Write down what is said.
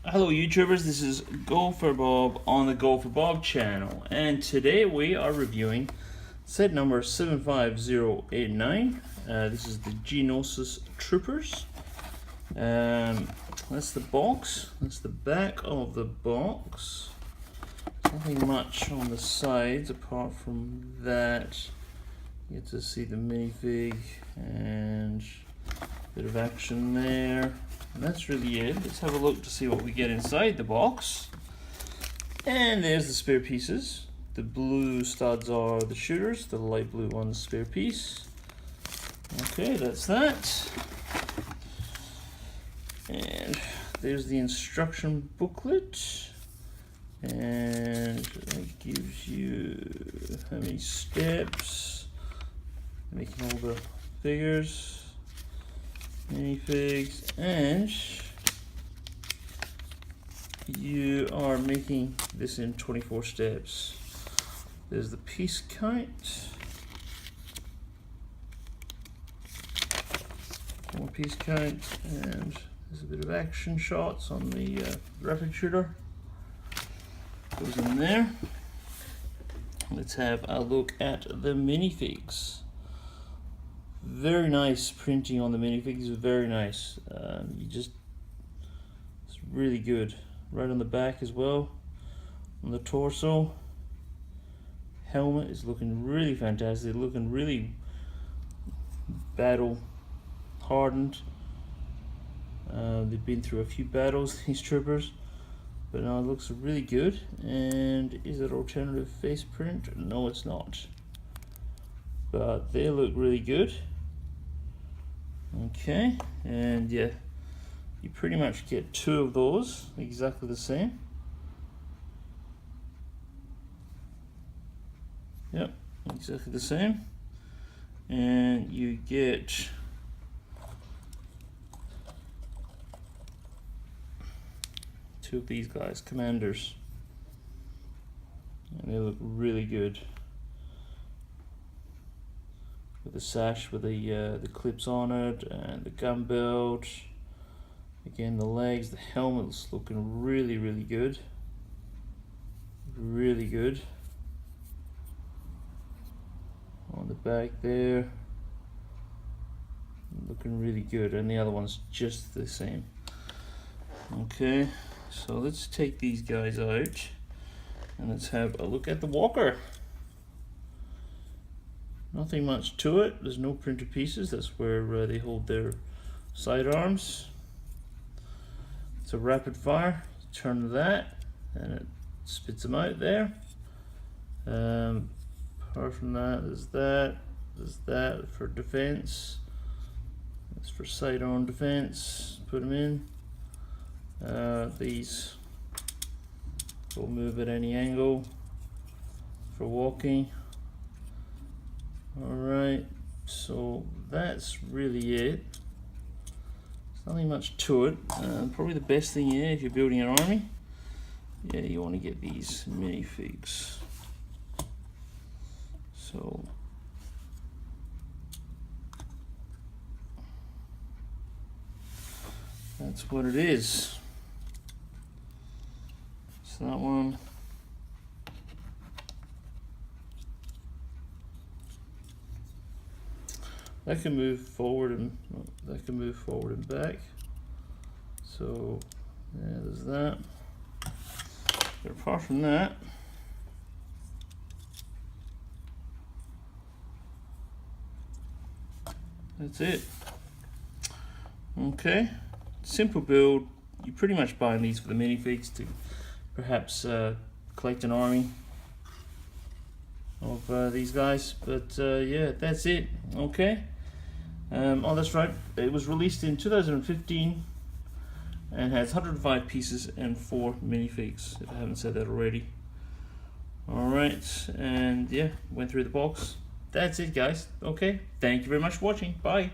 Hello YouTubers, this is Go for Bob on the Go for Bob channel, and today we are reviewing set number 75089. This is the Geonosis Troopers. That's the box, that's the back of the box. Nothing much on the sides apart from that. You get to see the minifig and a bit of action there. And that's really it. Let's have a look to see what we get inside the box. And there's the spare pieces. The blue studs are the shooters, the light blue one's spare piece. Okay, that's that. And there's the instruction booklet. And it gives you how many steps, making all the figures, minifigs, and you are making this in 24 steps. There's the piece count, more piece count, and there's a bit of action shots on the rapid shooter. Goes in there. Let's have a look at the minifigs. Very nice printing on the minifigs, very nice. It's really good. Right on the back as well, on the torso. Helmet is looking really fantastic, looking really battle hardened. They've been through a few battles, these troopers, but now it looks really good. And is it alternative face print? No, it's not. But they look really good. Okay, and yeah, you pretty much get two of those exactly the same. Yep, exactly the same. And you get two of these guys, commanders, and they look really good. With the sash with the clips on it, and the gun belt. Again, the legs, the helmet's looking really good. Really good. On the back there, looking really good, and the other one's just the same. Okay, so let's take these guys out and let's have a look at the walker. Nothing much to it. There's no printed pieces. That's where they hold their sidearms. It's a rapid fire. Turn that and it spits them out there. Apart from that, there's that for defense. That's for sidearm defense. Put them in. These will move at any angle for walking. Alright, so that's really it. There's nothing much to it. Probably the best thing here, if you're building an army, yeah, you want to get these minifigs. So that's what it is. So that one. That can move forward and back. So yeah, there's that. But apart from that, that's it. Okay, simple build. You pretty much buying these for the minifigs to perhaps collect an army of these guys. But yeah, that's it. Okay. Oh, that's right. It was released in 2015 and has 105 pieces and 4 minifigs, if I haven't said that already. Alright, and yeah, went through the box. That's it, guys. Okay, thank you very much for watching. Bye.